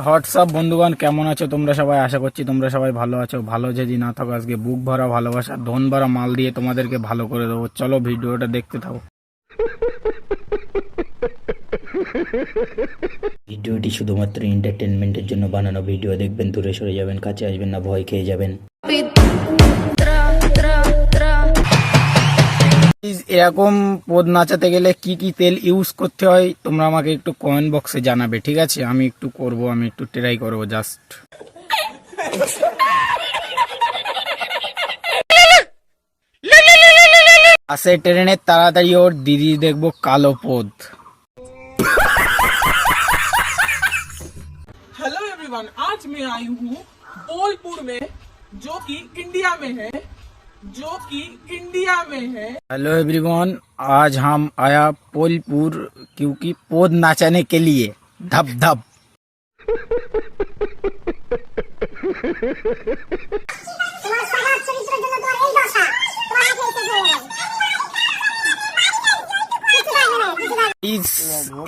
WhatsApp বন্ধুগণ, কেমন আছো তোমরা সবাই? আশা করছি তোমরা সবাই ভালো আছো। ভালো যদি না থাকো, আজকে বুক ভরা ভালোবাসা, ধন ভরা মাল দিয়ে তোমাদেরকে ভালো করে দেবো। চলো ভিডিওটা দেখতে থাকো। ভিডিওটি শুধুমাত্র এন্টারটেনমেন্টের জন্য বানানো ভিডিও। দেখবেন, দূরে সরে যাবেন, কাছে আসবেন না, ভয় খেয়ে যাবেন। এরকম পদ নাচাতে গেলে কি কি তেল ইউজ করতে হয় তোমরা আমাকে একটু কমেন্ট বক্সে জানাবে, ঠিক আছে? আমি একটু ট্রাই করবো জাস্ট। আসে ট্রেনে তাড়াতাড়ি, ওর দিদি দেখবো কালো পদ। हेलो एवरीवन, आज मैं आई हूँ बोलपुर में, जो कि इंडिया में है। हेलो एवरीवन, आज हम आया बोलपुर क्योंकि पौध नाचाने के लिए। धप धप।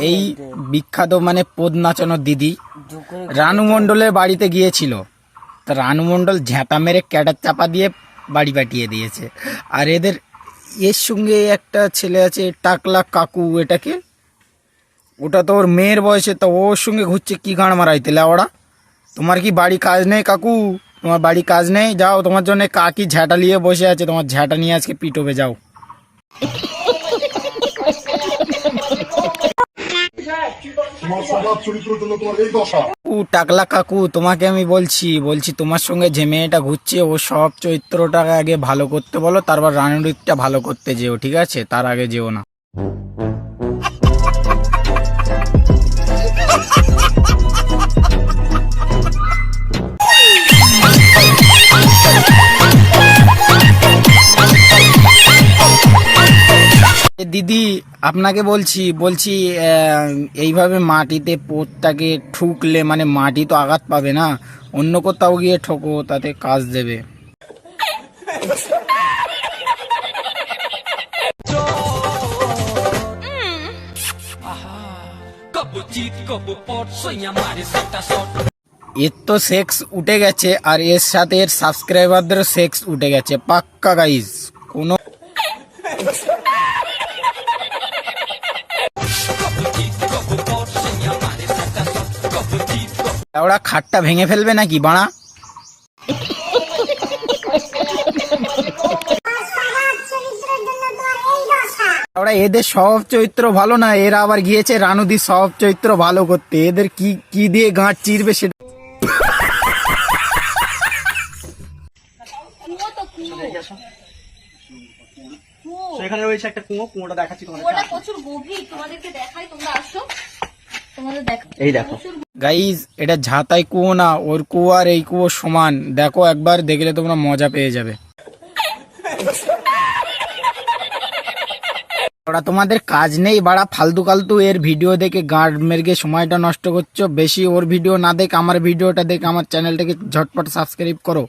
এই বিখ্যাত মানে পদ নাচানো দিদি রানু মণ্ডলের বাড়িতে গিয়েছিল। তা রানু মণ্ডল ঝ্যাঁটা মেরে ক্যাটার চাপা দিয়ে বাড়ি পাঠিয়ে দিয়েছে। আর এর সঙ্গে একটা ছেলে আছে, টাকলা কাকু। এটাকে ওটা তো ওর মেয়ের বয়সে, তো ওর সঙ্গে ঘুরছে কি গাঁড় মারাইতে লাওড়া। তোমার কি বাড়ি কাজ নেই কাকু? তোমার বাড়ি কাজ নেই? যাও, তোমার জন্য কাকি ঝ্যাঁটা নিয়ে বসে আছে, তোমার ঝ্যাঁটা নিয়ে আজকে পিটোবে, যাও। টাকলা কাকু, তোমাকে আমি বলছি তোমার সঙ্গে যে মেয়েটা ঘুরছে ও সব চরিত্রটাকে আগে ভালো করতে বলো, তারপর রানুরিকটা ভালো করতে যেও, ঠিক আছে? তার আগে যেও না। দিদি আপনাকে বলছি এইভাবে মাটিতে পোতটাকে ঠুকলে মানে মাটি তো আঘাত পাবে না, অন্য কোথাও গিয়ে ঠোকো, তাতে কাজ দেবে। এর তো সেক্স উঠে গেছে, আর এর সাথে এর সাবস্ক্রাইবারদেরও সেক্স উঠে গেছে পাক্কা গাইজ। কোনো ওরা খাটটা ভেঙে ফেলবে নাকি বাড়া? ওরা এদের স্বভাব চরিত্র ভালো না, এরা আবার গিয়েছে রানুদির স্বভাব চরিত্র ভালো করতে। এদের কি দিয়ে গাঁট চিরবে সেটা। এখানে রয়েছে একটা কুয়োটা দেখাচ্ছি তোমাদের। প্রচুর গভীর, তোমাদেরকে দেখাই, তোমরা আসো, তোমাদের দেখ। এই দেখো গাইজ, এটা ঝাঁতাই কুয়ো না, ওর কুয়ো আর এই কুয়ো সমান। দেখো, একবার দেখলে তোমরা মজা পেয়ে যাবে। ওরা তোমাদের কাজ নেই বাড়া, ফালতু এর ভিডিও দেখে গাঁট মেরে সময়টা নষ্ট করছো। বেশি ওর ভিডিও না দেখ, আমার ভিডিওটা দেখে আমার চ্যানেলটাকে ঝটপট সাবস্ক্রাইব করো।